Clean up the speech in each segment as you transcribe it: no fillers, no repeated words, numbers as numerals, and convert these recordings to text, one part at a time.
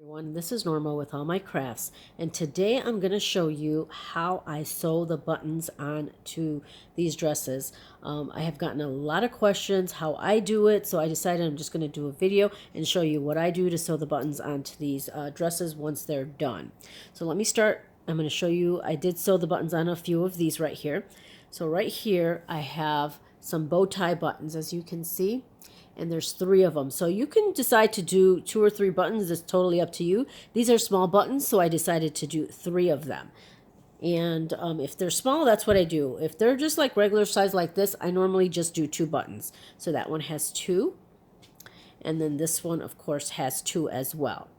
Everyone, this is Norma with all my crafts, and today I'm going to show you how I sew the buttons onto these dresses. I have gotten a lot of questions how I do it, so I decided I'm just going to do a video and show you what I do to sew the buttons onto these dresses once they're done. So let me start. I'm going to show you, I did sew the buttons on a few of these right here. So right here I have some bow tie buttons, as you can see, and there's 3 of them. So you can decide to do 2 or 3 buttons. It's totally up to you. These are small buttons, so I decided to do 3 of them. And if they're small, that's what I do. If they're just like regular size like this, I normally just do 2 buttons. So that one has 2, and then this one, of course, has 2 as well.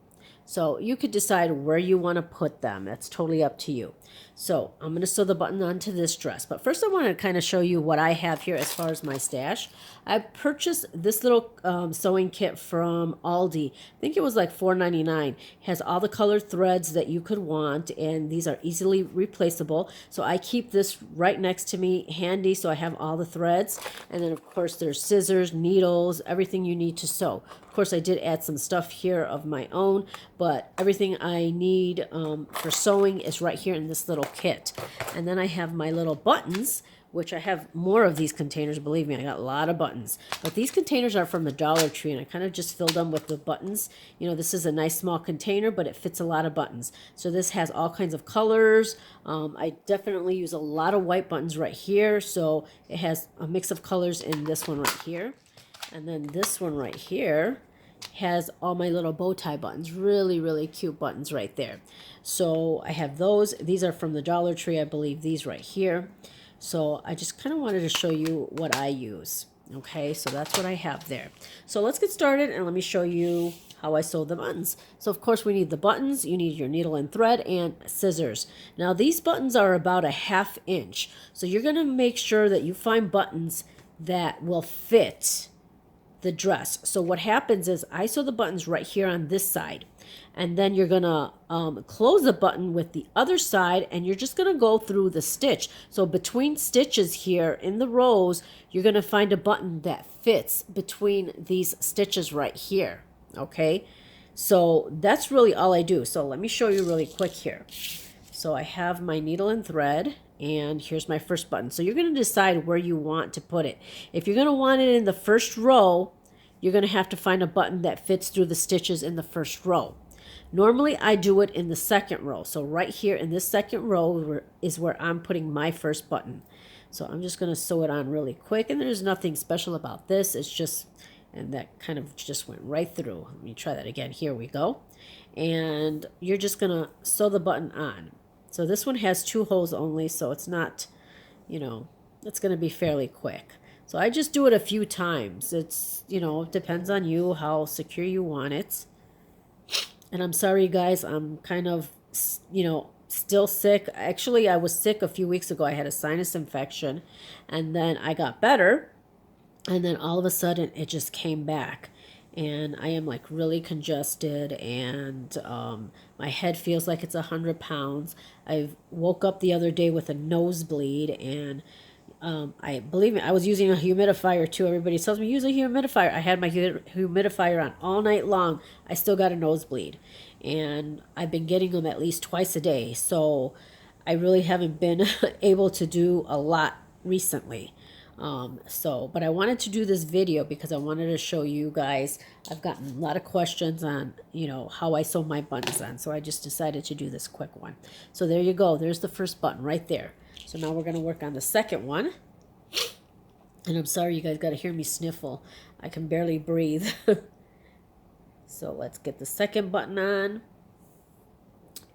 So you could decide where you want to put them. That's totally up to you. So I'm going to sew the button onto this dress. But first I want to kind of show you what I have here as far as my stash. I purchased this little sewing kit from Aldi. I think it was like $4.99. It has all the colored threads that you could want, and these are easily replaceable. So I keep this right next to me handy, so I have all the threads. And then of course there's scissors, needles, everything you need to sew. Of course I did add some stuff here of my own, but everything I need for sewing is right here in this little kit. And then I have my little buttons, which I have more of these containers. Believe me, I got a lot of buttons. But these containers are from the Dollar Tree, and I kind of just filled them with the buttons. You know, this is a nice small container, but it fits a lot of buttons. So this has all kinds of colors. I definitely use a lot of white buttons right here, so it has a mix of colors in this one right here. And then this one right here has all my little bow tie buttons. Really, really cute buttons right there. So I have those. These are from the Dollar Tree, I believe, these right here. So I just kind of wanted to show you what I use. Okay, so that's what I have there. So let's get started and let me show you how I sew the buttons. So of course we need the buttons, you need your needle and thread, and scissors. Now these buttons are about a 1/2 inch. So you're gonna make sure that you find buttons that will fit the dress. So what happens is I sew the buttons right here on this side, and then you're gonna close the button with the other side, and you're just gonna go through the stitch. So between stitches here in the rows, you're gonna find a button that fits between these stitches right here. Okay, so that's really all I do. So let me show you really quick here. So I have my needle and thread, and here's my first button. So you're going to decide where you want to put it. If you're going to want it in the first row, you're going to have to find a button that fits through the stitches in the first row. Normally I do it in the second row. So right here in this second row is where I'm putting my first button. So I'm just going to sew it on really quick, and there's nothing special about this. It's just, and that kind of just went right through. Let me try that again. Here we go. And you're just going to sew the button on. So this one has 2 holes only, so it's not, you know, it's going to be fairly quick. So I just do it a few times. It's, you know, it depends on you how secure you want it. And I'm sorry, guys, I'm kind of, you know, still sick. Actually, I was sick a few weeks ago. I had a sinus infection, and then I got better, and then all of a sudden it just came back. And I am like really congested, and my head feels like it's 100 pounds. I woke up the other day with a nosebleed, and I believe me, I was using a humidifier too. Everybody tells me use a humidifier. I had my humidifier on all night long. I still got a nosebleed, and I've been getting them at least twice a day. So I really haven't been able to do a lot recently. But I wanted to do this video because I wanted to show you guys. I've gotten a lot of questions on, you know, how I sew my buttons on. So I just decided to do this quick one. So there you go. There's the first button right there. So now we're going to work on the second one. And I'm sorry you guys got to hear me sniffle. I can barely breathe. So let's get the second button on.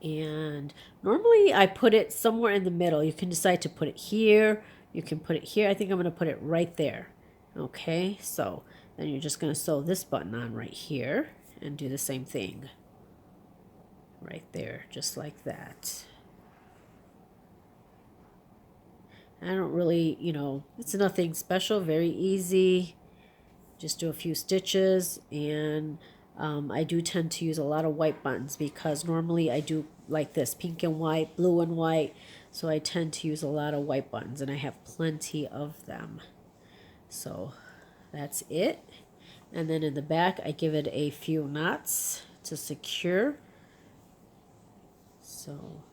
And normally I put it somewhere in the middle. You can decide to put it here. You can put it here. I think I'm going to put it right there. Okay, so then you're just going to sew this button on right here and do the same thing. Right there, just like that. I don't really, you know, it's nothing special, very easy. Just do a few stitches, and I do tend to use a lot of white buttons because normally I do like this, pink and white, blue and white. So I tend to use a lot of white buttons, and I have plenty of them. So that's it. And then in the back, I give it a few knots to secure. So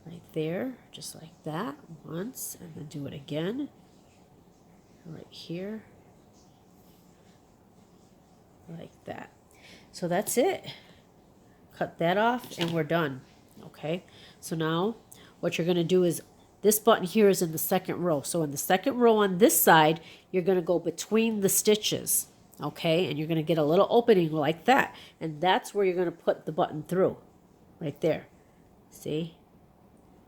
right there, just like that once, and then do it again right here like that. So that's it. Cut that off and we're done. Okay, so now what you're going to do is this button here is in the second row. So in the second row on this side, you're going to go between the stitches. Okay, and you're going to get a little opening like that, and that's where you're going to put the button through right there. See?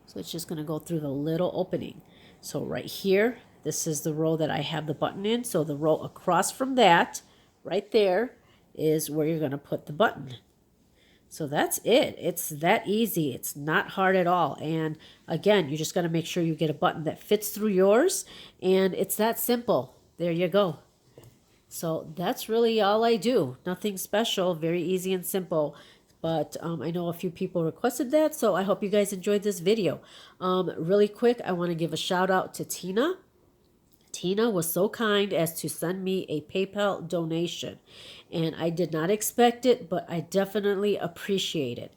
So it's just going to go through the little opening. So right here, this is the row that I have the button in. So the row across from that, right there, is where you're going to put the button. So that's it. It's that easy. It's not hard at all. And again, you just got to make sure you get a button that fits through yours. And it's that simple. There you go. So that's really all I do. Nothing special. Very easy and simple. But I know a few people requested that, so I hope you guys enjoyed this video. Really quick, I want to give a shout out to Tina. Tina was so kind as to send me a PayPal donation, and I did not expect it, but I definitely appreciate it.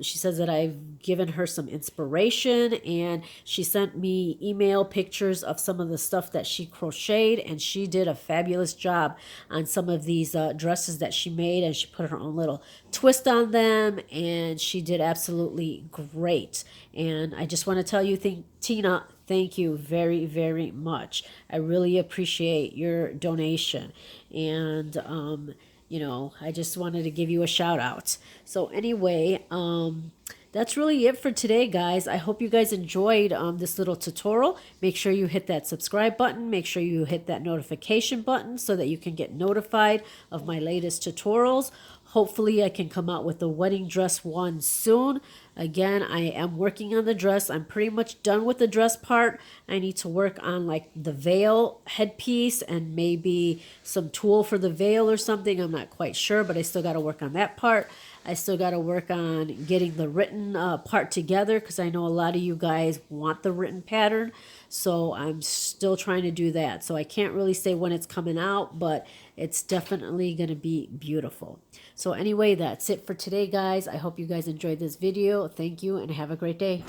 She says that I've given her some inspiration, and she sent me email pictures of some of the stuff that she crocheted, and she did a fabulous job on some of these dresses that she made, and she put her own little twist on them, and she did absolutely great. And I just want to tell you, Tina, thank you very, very much. I really appreciate your donation. And, you know, I just wanted to give you a shout out. So anyway, that's really it for today, guys. I hope you guys enjoyed this little tutorial. Make sure you hit that subscribe button. Make sure you hit that notification button so that you can get notified of my latest tutorials. Hopefully I can come out with a wedding dress one soon. Again, I am working on the dress. I'm pretty much done with the dress part. I need to work on like the veil headpiece and maybe some tulle for the veil or something. I'm not quite sure, but I still got to work on that part. I still got to work on getting the written part together because I know a lot of you guys want the written pattern. So I'm still trying to do that. So I can't really say when it's coming out, but it's definitely going to be beautiful. So anyway, that's it for today, guys. I hope you guys enjoyed this video. Thank you and have a great day.